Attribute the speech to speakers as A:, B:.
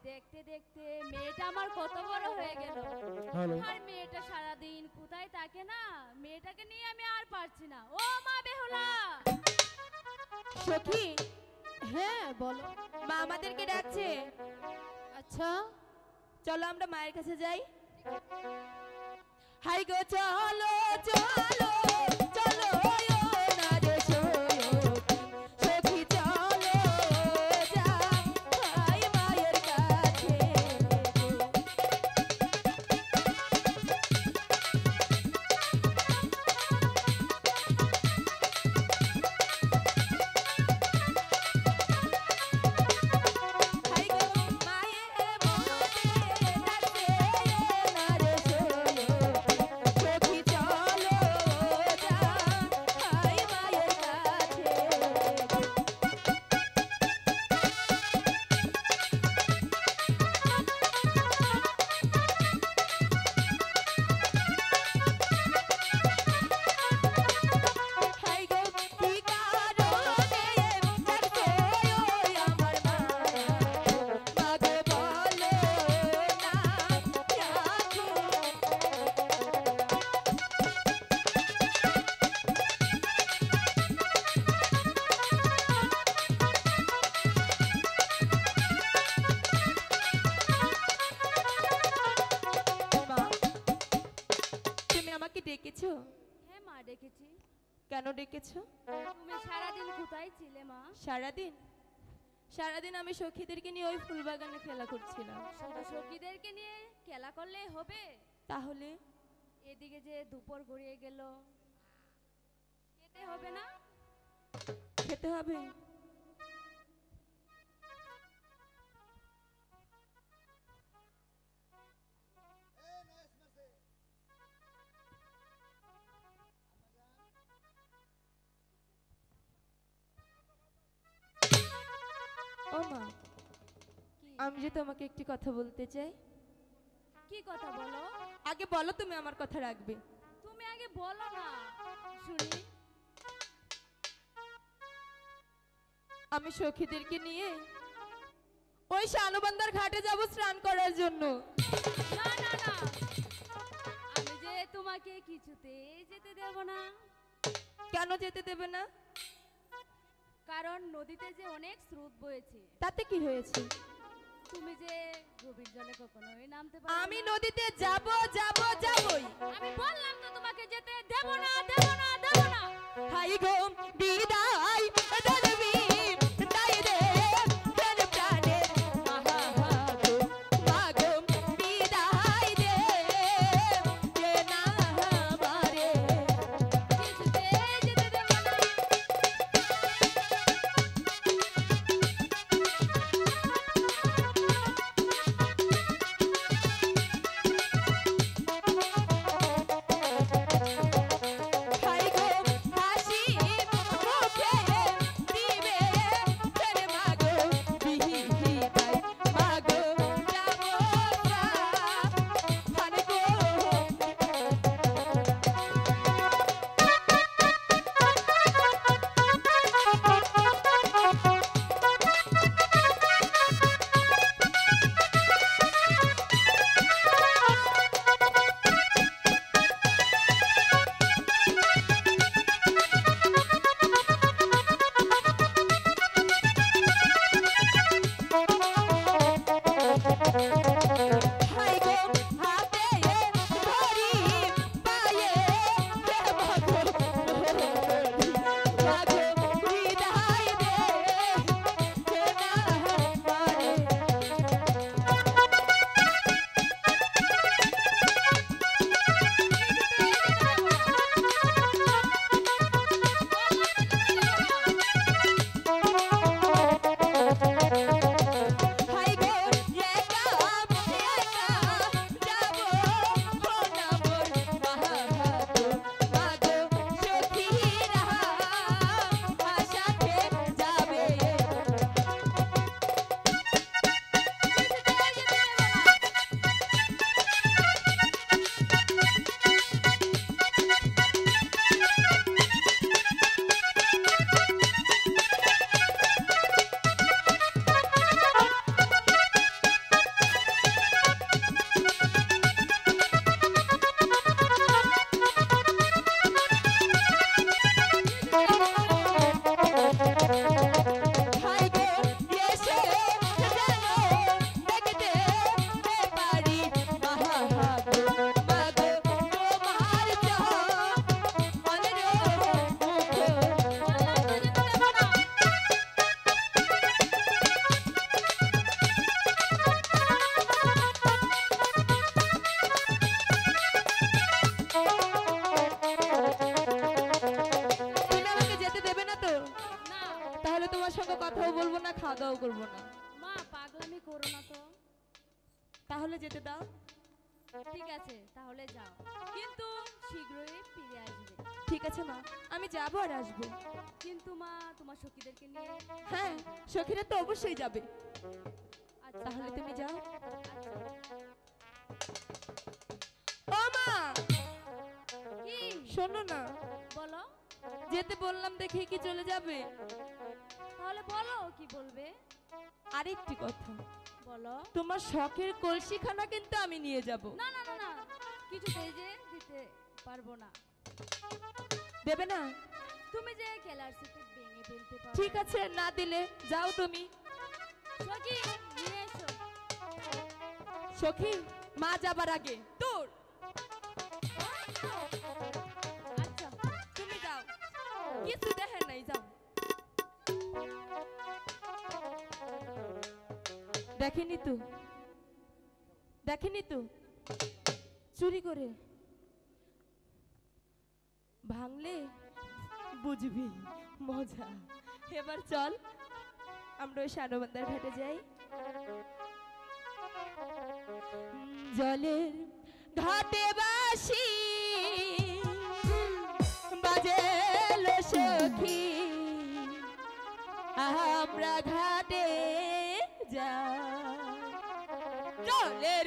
A: দেখতে দেখতে মেয়েটা আমার কত বড় হয়ে গেল। আর মেয়েটা সারাদিন কোথায় থাকে না, মেয়েটাকে নিয়ে আমি আর পারছি না। ও মা বেহুলা!
B: সখী,
C: হ্যাঁ বলো।
B: মা আমাদেরকে ডাকছে।
C: আচ্ছা
B: চলো আমরা মায়ের কাছে যাই। হাই গো চলো চলো চলো না রে সখী চলো যাই মায়ের কাছে। হাই গো মায়ের বলতে ডাকছে না রে সখী চলো যাই মায়ের কাছে। হাই গো কি কারণে ডাকছে আমার মা, মাগে বলো না রাখো। মা, তুমি আমাকে ডেকেছো?
A: হ্যাঁ মা, ডেকেছি।
B: কেন ডেকেছো?
A: তুমি সারাদিন কোথায় ছিলে মা?
B: সারাদিন সারাদিন আমি সখীদেরকে নিয়ে ওই ফুলবাগানে খেলা করছিলাম।
A: শুধু সখীদেরকে নিয়ে খেলা করলে হবে?
B: তাহলে
A: এদিকে যে দুপুর গড়িয়ে গেল, খেতে হবে না?
B: খেতে হবে। ও মা,
A: কি
B: আমি যে তোমাকে একটি কথা বলতে চাই।
A: কি কথা বলো?
B: আগে বলো তুমি আমার কথা রাখবে।
A: তুমি আগে বলো না শুনি।
B: আমি সখীদেরকে নিয়ে ওই শানুবান্দার ঘাটে যাব স্নান করার জন্য।
A: না না না, আমি যে তোমাকে কিছুতেই যেতে দেব না।
B: কেন যেতে দেবে না?
A: কারণ নদীতে যে অনেক স্রোত বয়েছে,
B: তাতে কি হয়েছে?
A: তুমি যে গভীর জলে কখনোই নামতে পারবে
B: আমি
A: না।
B: নদীতে যাব যাব যাবই।
A: আমি বললাম তো তোমাকে যেতে দেব না দেব না দেব না।
B: হাই গো বিদায় দলবি তাই রে প্রাণ প্রাণে আহা হা গো মা গো বিদায় দে যে না আমারে।
A: কিছুতেই যেতে দেব না।
B: হাই গো হাসি মুখে দিবে করব না।
A: মা পাগলামি করো না তো।
B: তাহলে যেতে দাও।
A: ঠিক আছে তাহলে যাও, কিন্তু শীঘ্রই ফিরে আসবে।
B: ঠিক আছে মা, আমি যাবো আর আসবো।
A: কিন্তু মা তোমার সখীদেরকে নিয়ে।
B: হ্যাঁ, সখীরা তো অবশ্যই যাবে।
A: আচ্ছা
B: তাহলে তুমি যাও।
A: আচ্ছা।
B: ও মা,
A: কি
B: শোনো না,
A: বলো?
B: যেতে বললাম দেখে কি চলে যাবে?
A: তাহলে বলো কি বলবে।
B: আরেকটি কথা,
A: বলো।
B: তোমার শখের কলসিখানা কিন্তু আমি নিয়ে যাব।
A: না না না না, কিছু যে দিতে পারবো না।
B: দেবে না?
A: তুমি যে ক্যালারসিতে ভেঙে ফেলতে পারো।
B: ঠিক আছে, না দিলে যাও তুমি।
A: সখী নিয়ে এসো।
B: সখী, মা যাবার আগে তোর।
A: আচ্ছা
B: তুমি যাও, কিছু দেখে নাই, যাও। দেখেনি তো, দেখেনি তো, চুরি করে ভাঙলে বুঝবি মজা। এবার চল আমরা ওই সানবান্দার ঘাটে যাই। জলের ঘাটে বাসি বাজেলো সখী, আমরা ঘাটে যাই। জলের